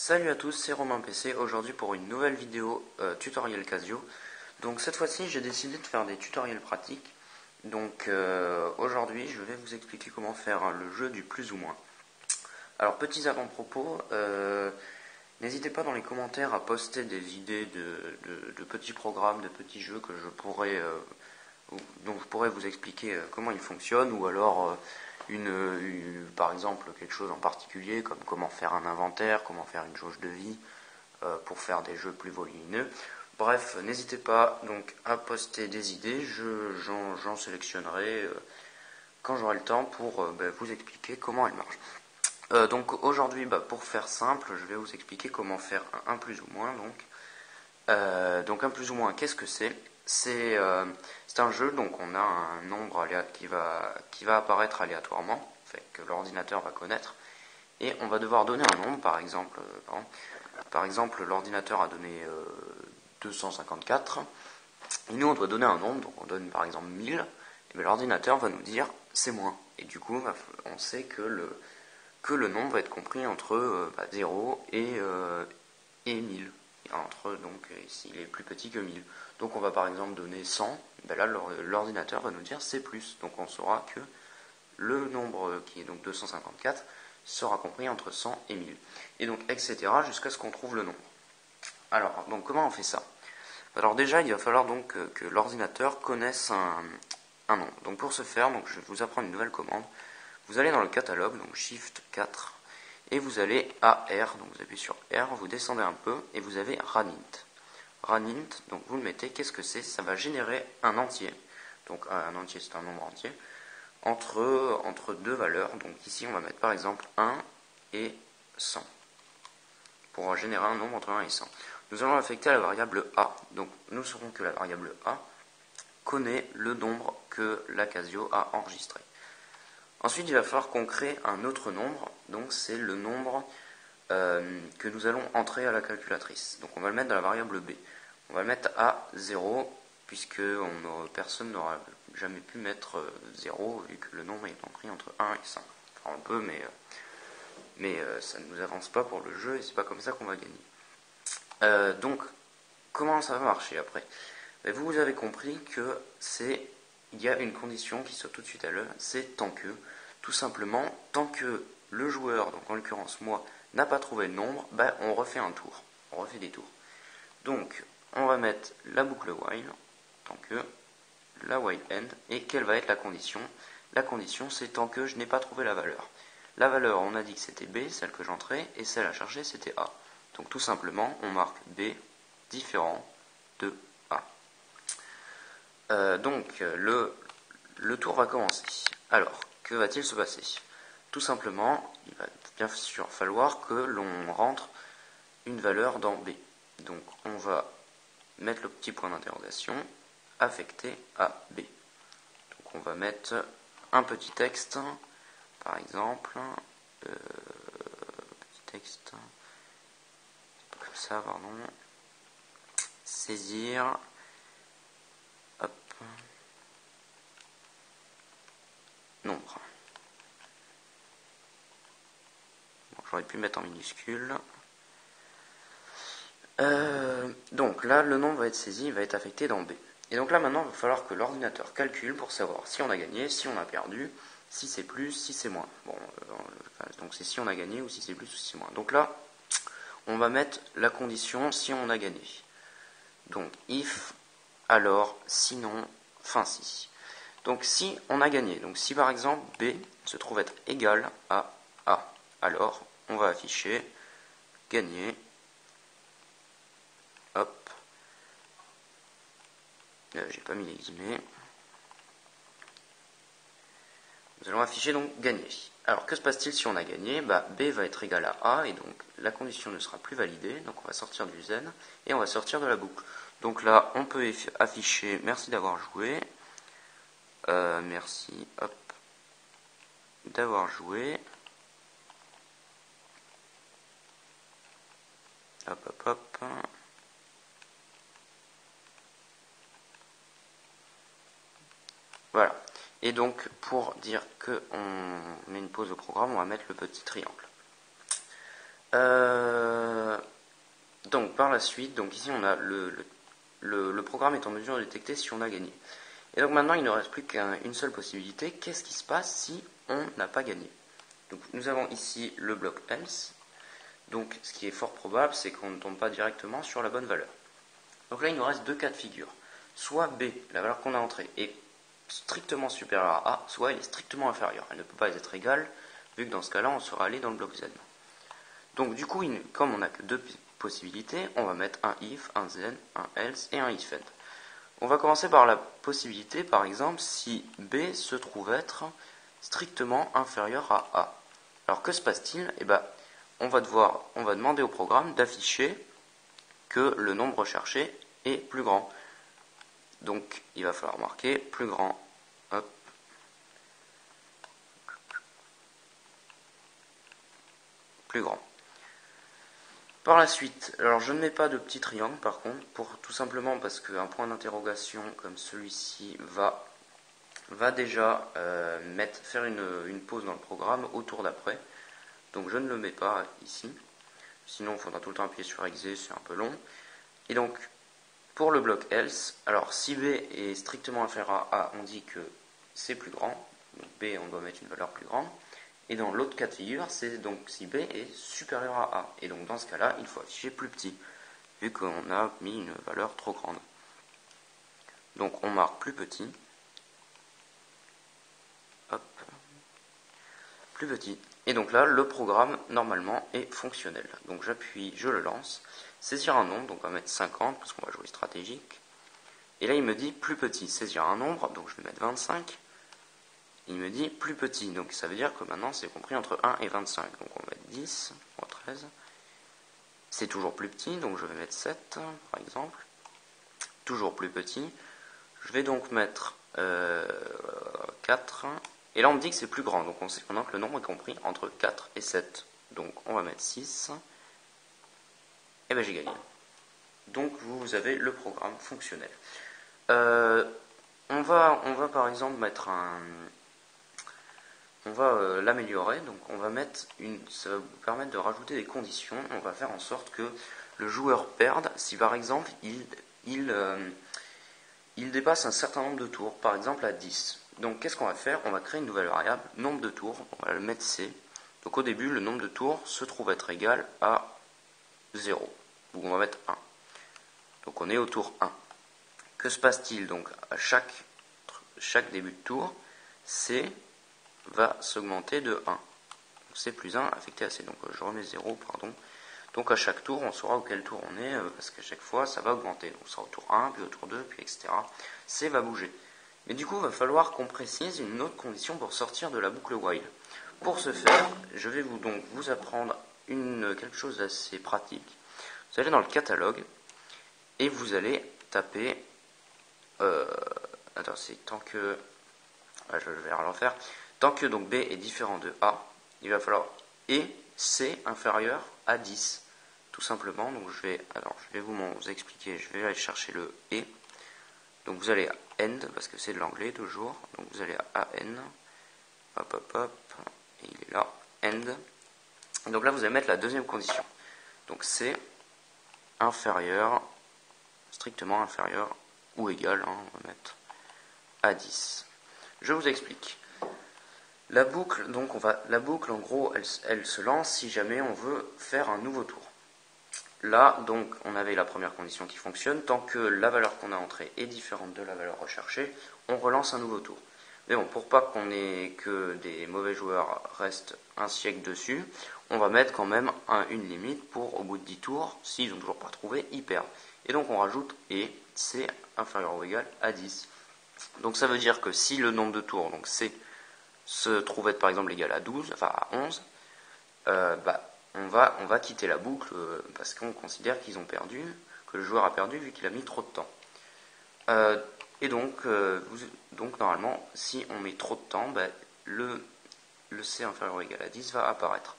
Salut à tous, c'est Romain PC, aujourd'hui pour une nouvelle vidéo tutoriel Casio. Donc cette fois-ci j'ai décidé de faire des tutoriels pratiques. Donc aujourd'hui je vais vous expliquer comment faire le jeu du plus ou moins. Alors petits avant-propos, n'hésitez pas dans les commentaires à poster des idées de petits programmes, de petits jeux que je pourrais, dont je pourrais vous expliquer comment ils fonctionnent, ou alors par exemple quelque chose en particulier comme comment faire un inventaire, comment faire une jauge de vie pour faire des jeux plus volumineux. Bref, n'hésitez pas donc à poster des idées, j'en sélectionnerai quand j'aurai le temps pour vous expliquer comment elles marchent. Donc aujourd'hui, pour faire simple, je vais vous expliquer comment faire un plus ou moins. Donc un plus ou moins, qu'est-ce que c'est? C'est un jeu, donc on a un nombre qui va apparaître aléatoirement, fait que l'ordinateur va connaître, et on va devoir donner un nombre, par exemple l'ordinateur a donné 254, et nous on doit donner un nombre, donc on donne par exemple 1000, et l'ordinateur va nous dire c'est moins, et du coup on sait que le nombre va être compris entre 0 et 1000. Donc s'il est plus petit que 1000. Donc on va par exemple donner 100, là l'ordinateur va nous dire c'est plus. Donc on saura que le nombre qui est donc 254 sera compris entre 100 et 1000. Et donc etc. jusqu'à ce qu'on trouve le nombre. Alors donc comment on fait ça? Alors déjà il va falloir donc que l'ordinateur connaisse un nombre. Donc pour ce faire, donc je vais vous apprendre une nouvelle commande. Vous allez dans le catalogue, donc Shift 4, et vous allez à R, donc vous appuyez sur R, vous descendez un peu, et vous avez runInt. RunInt, donc vous le mettez, qu'est-ce que c'est? Ça va générer un entier, donc un entier c'est un nombre entier, entre deux valeurs, donc ici on va mettre par exemple 1 et 100, pour générer un nombre entre 1 et 100. Nous allons l'affecter à la variable A, donc nous saurons que la variable A connaît le nombre que la Casio a enregistré. Ensuite, il va falloir qu'on crée un autre nombre, donc c'est le nombre que nous allons entrer à la calculatrice. Donc on va le mettre dans la variable B. On va le mettre à 0, puisque personne n'aura jamais pu mettre 0, vu que le nombre est compris entre 1 et 100. Enfin, on peut, mais ça ne nous avance pas pour le jeu, et c'est pas comme ça qu'on va gagner. Donc, comment ça va marcher après? Vous avez compris que il y a une condition qui saute tout de suite à l'œil, c'est tant que, tout simplement, tant que le joueur, donc en l'occurrence moi, n'a pas trouvé le nombre, on refait un tour, on refait des tours. Donc, on va mettre la boucle while, tant que, la while end, et quelle va être la condition? La condition, c'est tant que je n'ai pas trouvé la valeur. La valeur, on a dit que c'était B, celle que j'entrais, et celle à chercher, c'était A. Donc tout simplement, on marque B différent de A. Donc, le tour va commencer. Alors, que va-t-il se passer? Tout simplement, il va bien sûr falloir que l'on rentre une valeur dans B. Donc, on va mettre le petit point d'interrogation affecté à B. Donc, on va mettre un petit texte, par exemple, petit texte, comme ça, pardon, saisir, hop, nombre. Bon, j'aurais pu mettre en minuscule. Donc là, le nombre va être saisi, il va être affecté dans B. Et donc là, maintenant, il va falloir que l'ordinateur calcule pour savoir si on a gagné, si on a perdu, si c'est plus, si c'est moins. Bon, donc c'est si on a gagné ou si c'est plus ou si c'est moins. Donc là, on va mettre la condition si on a gagné. Donc if, alors, sinon, fin si. Donc si on a gagné, donc si par exemple B se trouve être égal à A, alors on va afficher gagner. Hop, j'ai pas mis les guillemets. Nous allons afficher donc gagner. Alors que se passe-t-il si on a gagné? B va être égal à A, et donc la condition ne sera plus validée, donc on va sortir du zen, et on va sortir de la boucle. Donc là, on peut afficher merci d'avoir joué, merci, hop, d'avoir joué, hop, hop, hop, voilà. Et donc, pour dire qu'on met une pause au programme, on va mettre le petit triangle. Donc par la suite, donc ici on a le programme est en mesure de détecter si on a gagné. Et donc maintenant il ne reste plus qu'une seule possibilité, qu'est-ce qui se passe si on n'a pas gagné? Donc nous avons ici le bloc else, donc ce qui est fort probable c'est qu'on ne tombe pas directement sur la bonne valeur. Donc là il nous reste deux cas de figure, soit B, la valeur qu'on a entrée, est strictement supérieure à A, soit elle est strictement inférieure, elle ne peut pas être égale, vu que dans ce cas là on sera allé dans le bloc Z. Donc du coup, comme on n'a que deux possibilités, on va mettre un if, un then, un else et un if end. On va commencer par la possibilité, par exemple, si B se trouve être strictement inférieur à A. Alors que se passe-t-il? Eh bien, on va demander au programme d'afficher que le nombre recherché est plus grand. Donc il va falloir marquer plus grand. Hop. Plus grand. Par la suite, alors je ne mets pas de petit triangle par contre, tout simplement parce qu'un point d'interrogation comme celui-ci va déjà faire une pause dans le programme au tour d'après. Donc je ne le mets pas ici, sinon il faudra tout le temps appuyer sur exe, c'est un peu long. Et donc pour le bloc else, alors si B est strictement inférieur à A, on dit que c'est plus grand, donc B on doit mettre une valeur plus grande. Et dans l'autre cas de figure, c'est donc si B est supérieur à A. Et donc dans ce cas-là, il faut afficher plus petit, vu qu'on a mis une valeur trop grande. Donc on marque plus petit. Hop. Plus petit. Et donc là, le programme, normalement, est fonctionnel. Donc j'appuie, je le lance. Saisir un nombre, donc on va mettre 50, parce qu'on va jouer stratégique. Et là, il me dit plus petit. Saisir un nombre, donc je vais mettre 25. Il me dit plus petit, donc ça veut dire que maintenant c'est compris entre 1 et 25. Donc on va mettre 10, ou 13. C'est toujours plus petit, donc je vais mettre 7, par exemple. Toujours plus petit. Je vais donc mettre 4. Et là on me dit que c'est plus grand, donc on sait maintenant que le nombre est compris entre 4 et 7. Donc on va mettre 6. Et bien j'ai gagné. Donc vous avez le programme fonctionnel. On va par exemple mettre on va l'améliorer, donc on va mettre ça va vous permettre de rajouter des conditions. On va faire en sorte que le joueur perde si par exemple il dépasse un certain nombre de tours, par exemple à 10. Donc qu'est-ce qu'on va faire? On va créer une nouvelle variable, nombre de tours, on va le mettre C. Donc au début, le nombre de tours se trouve être égal à 0, ou on va mettre 1. Donc on est au tour 1. Que se passe-t-il? Donc à chaque début de tour, C va s'augmenter de 1. Donc C plus 1 affecté à C. Donc je remets 0, pardon. Donc à chaque tour, on saura auquel tour on est, parce qu'à chaque fois, ça va augmenter. Donc on sera au tour 1, puis au tour 2, puis etc. C va bouger. Mais du coup, il va falloir qu'on précise une autre condition pour sortir de la boucle while. Pour ce faire, je vais vous apprendre quelque chose d'assez pratique. Vous allez dans le catalogue, et vous allez taper... attends, c'est tant que... je vais relancer. Tant que donc B est différent de A, il va falloir et C inférieur à 10. Tout simplement, donc je vais vous expliquer, je vais aller chercher le et. Donc vous allez à end, parce que c'est de l'anglais toujours. Donc vous allez à AN, hop hop hop, et il est là, end. Donc là vous allez mettre la deuxième condition. Donc C inférieur, strictement inférieur ou égal, on va mettre à 10. Je vous explique. La boucle, en gros, elle se lance si jamais on veut faire un nouveau tour. Là, donc, on avait la première condition qui fonctionne. Tant que la valeur qu'on a entrée est différente de la valeur recherchée, on relance un nouveau tour. Mais bon, pour pas qu'on ait que des mauvais joueurs restent un siècle dessus, on va mettre quand même une limite pour, au bout de 10 tours, s'ils n'ont toujours pas trouvé, ils perdent. Et donc on rajoute et C inférieur ou égal à 10. Donc ça veut dire que si le nombre de tours, donc C, se trouve être par exemple égal à 12, enfin à 11, on va quitter la boucle parce qu'on considère qu'ils ont perdu, que le joueur a perdu vu qu'il a mis trop de temps. Et donc normalement, si on met trop de temps, le C inférieur ou égal à 10 va apparaître.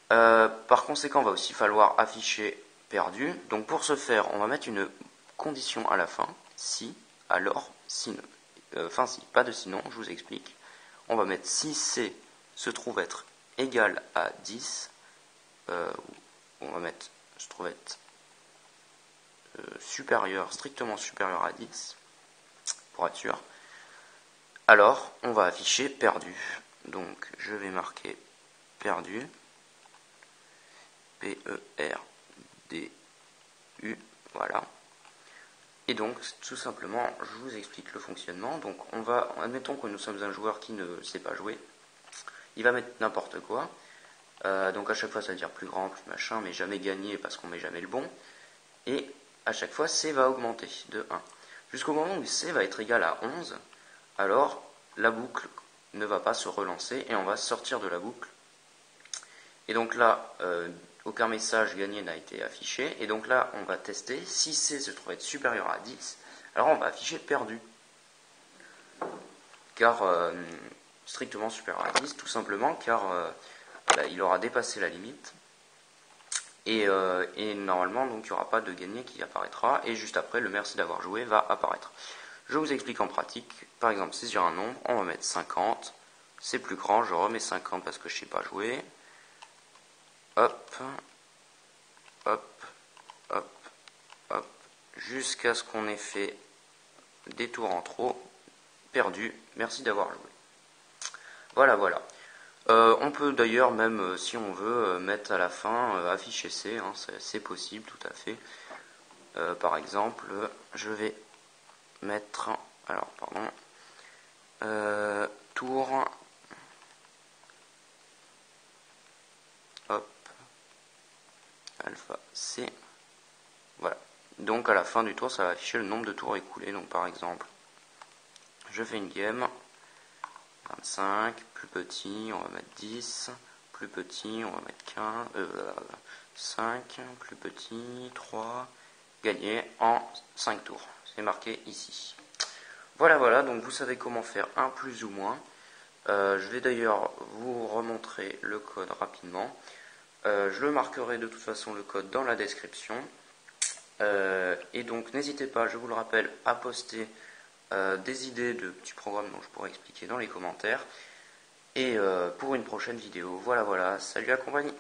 Par conséquent, il va aussi falloir afficher perdu. Donc pour ce faire, on va mettre une condition à la fin, si, alors, sinon. Enfin si, pas de sinon, je vous explique. On va mettre si C se trouve être égal à 10, on va mettre struct supérieur, strictement supérieur à 10, pour être sûr, alors on va afficher perdu. Donc je vais marquer perdu, P-E-R-D-U, voilà. Et donc, tout simplement, je vous explique le fonctionnement. Donc, admettons que nous sommes un joueur qui ne sait pas jouer. Il va mettre n'importe quoi. Donc, à chaque fois, ça va dire plus grand, plus machin, mais jamais gagner parce qu'on met jamais le bon. Et à chaque fois, C va augmenter de 1. Jusqu'au moment où C va être égal à 11, alors la boucle ne va pas se relancer et on va sortir de la boucle. Et donc là, aucun message gagné n'a été affiché. Et donc là, on va tester. Si C se trouve être supérieur à 10, alors on va afficher perdu. Car strictement supérieur à 10, tout simplement, car il aura dépassé la limite. Et normalement, donc, il n'y aura pas de gagné qui apparaîtra. Et juste après, le merci d'avoir joué va apparaître. Je vous explique en pratique. Par exemple, saisir un nombre, on va mettre 50. C'est plus grand, je remets 50 parce que je ne sais pas jouer. Hop, hop, hop, hop, jusqu'à ce qu'on ait fait des tours en trop. Perdu, merci d'avoir joué. Voilà, voilà. On peut d'ailleurs même, si on veut, mettre à la fin, afficher C, hein, c'est possible tout à fait. Par exemple, je vais mettre, alors pardon, tour, hop, alpha C, voilà. Donc à la fin du tour, ça va afficher le nombre de tours écoulés. Donc par exemple, je fais une game, 25, plus petit, on va mettre 10, plus petit, on va mettre 15, 5, plus petit, 3, gagné en 5 tours. C'est marqué ici. Voilà, voilà, donc vous savez comment faire un plus ou moins. Je vais d'ailleurs vous remontrer le code rapidement. Je le marquerai de toute façon le code dans la description. Et donc n'hésitez pas, je vous le rappelle, à poster des idées de petits programmes dont je pourrais expliquer dans les commentaires. Et pour une prochaine vidéo. Voilà, voilà, salut la compagnie.